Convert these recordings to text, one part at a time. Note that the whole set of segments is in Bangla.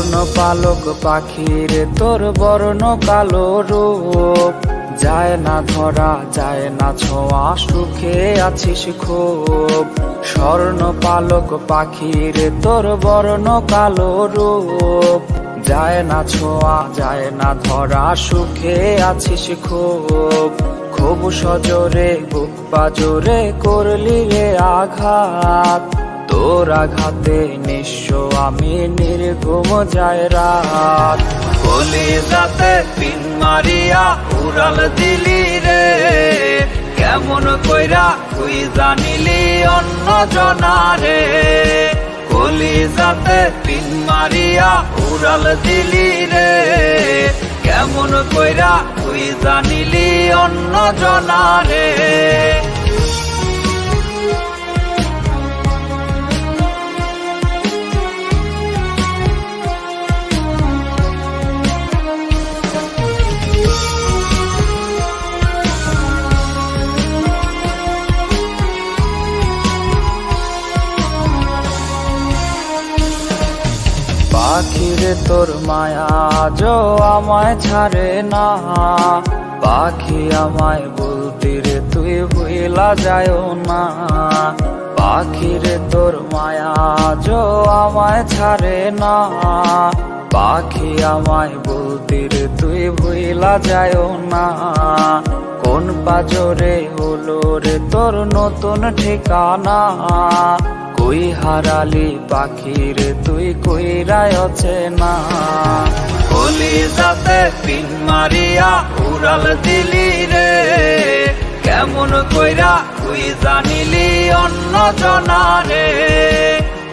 স্বর্ণ পালক পাখির তোর বর্ণ কালো রূপ, যায় না ধরা যায় না ছোঁয়া, সুখে আছিস খুব। স্বর্ণ পালক পাখির তোর বর্ণ কালো রূপ, যায় না ছোঁয়া যায় না ধরা, সুখে আছিস খুব। খুব সজোরে বুক পাজরে করলি রে আঘাত, তোর আঘাতে নিঃস্ব আমি নির্ঘুম যায় রাত। কলিজাতে পিন মারিয়া উড়াল দিলি রে, কেমন কইরা তুই জানিলি অন্য জনারে। কলিজাতে পিন মারিয়া উড়াল দিলি রে, কেমন কইরা তুই জানিলি অন্য জনারে। পাখিরে তোর মায়া আজও আমায় ছাড়ে না, পাখি আমায় বলতি রে তুই ভুলা যায় না। পাখিরে তোর মায়া আজও আমায় ছাড়ে না, পাখি আমায় বলতি রে তুই ভুলা যায় না। কোন পাজরে হলো রে তোর নতুন ঠিকানা, কই হারালি পাখিরে তুই কইরাই অচেনা। কলিজাতে পিন মারিয়া উড়াল দিলি রে, কেমন কইরা তুই জানিলি অন্য জনারে।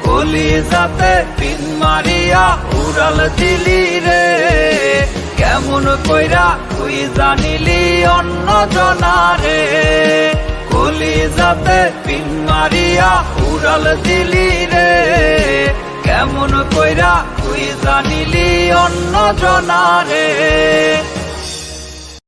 কলিজাতে পিন মারিয়া উড়াল দিলি রে, কেমন কইরা তুই জানিলি অন্য জনারে। কলিজাতে পিন মারিয়া উড়াল দিলি রে, কেমন কইরা তুই জানিলি অন্য জনারে।